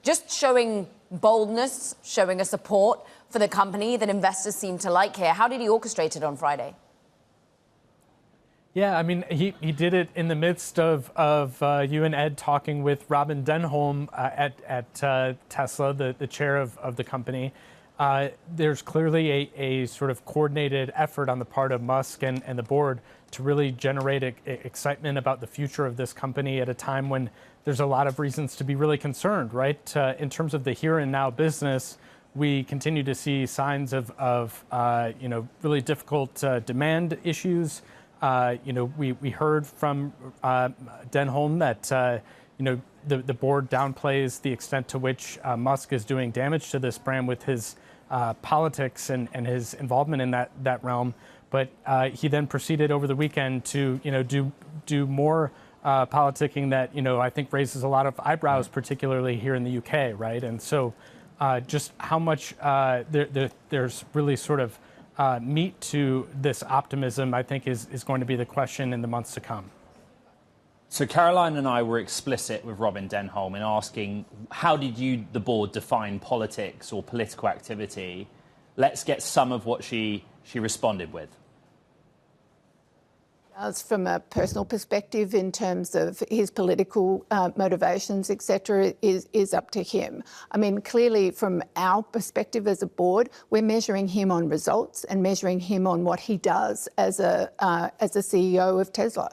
just showing boldness, showing a support for the company that investors seem to like here. How did he orchestrate it on Friday? Yeah, I mean, he did it in the midst of you and Ed talking with Robyn Denholm at Tesla, the chair of the company. There's clearly a sort of coordinated effort on the part of Musk and the board to really generate excitement about the future of this company at a time when there's a lot of reasons to be really concerned, right? In terms of the here and now business, we continue to see signs of really difficult demand issues. We heard from Denholm that the board downplays the extent to which Musk is doing damage to this brand with his politics and his involvement in that realm. But he then proceeded over the weekend to do more politicking that I think raises a lot of eyebrows, particularly here in the UK, right? And so just how much there's really sort of meat to this optimism, I think, is going to be the question in the months to come. So Caroline and I were explicit with Robyn Denholm in asking, how did you, the board, define politics or political activity? Let's get some of what she responded with. From a personal perspective, in terms of his political motivations, etc., is up to him. I mean, clearly, from our perspective as a board, we're measuring him on results and measuring him on what he does as a CEO of Tesla.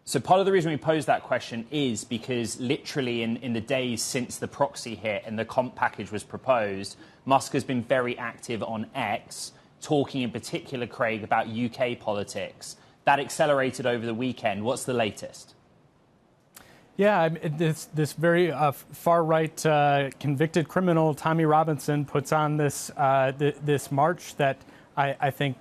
So part of the reason we posed that question is because literally in the days since the proxy hit and the comp package was proposed, Musk has been very active on X, talking in particular, Craig, about UK politics. That accelerated over the weekend. What's the latest? Yeah, this very far-right convicted criminal, Tommy Robinson, puts on this this march that I think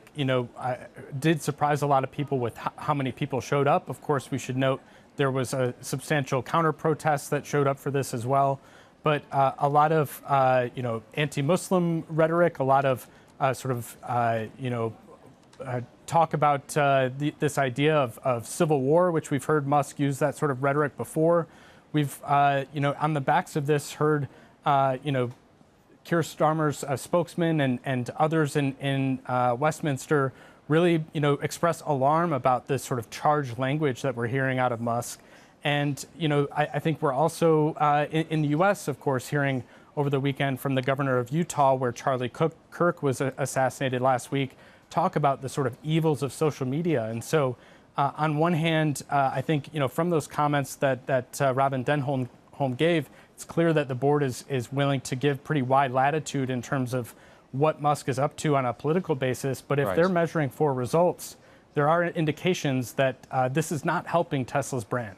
did surprise a lot of people with how many people showed up. Of course, we should note there was a substantial counter-protest that showed up for this as well. But a lot of anti-Muslim rhetoric, a lot of talk about this idea of civil war, which we've heard Musk use that sort of rhetoric before. We've, on the backs of this, heard, Keir Starmer's spokesman and others in Westminster really, express alarm about this sort of charged language that we're hearing out of Musk. And, I think we're also in the U.S., of course, hearing over the weekend from the governor of Utah, where Charlie Kirk was assassinated last week, talk about the sort of evils of social media. And so on one hand, I think, from those comments that Robyn Denholm gave, it's clear that the board is willing to give pretty wide latitude in terms of what Musk is up to on a political basis. But if they're measuring for results, there are indications that this is not helping Tesla's brand.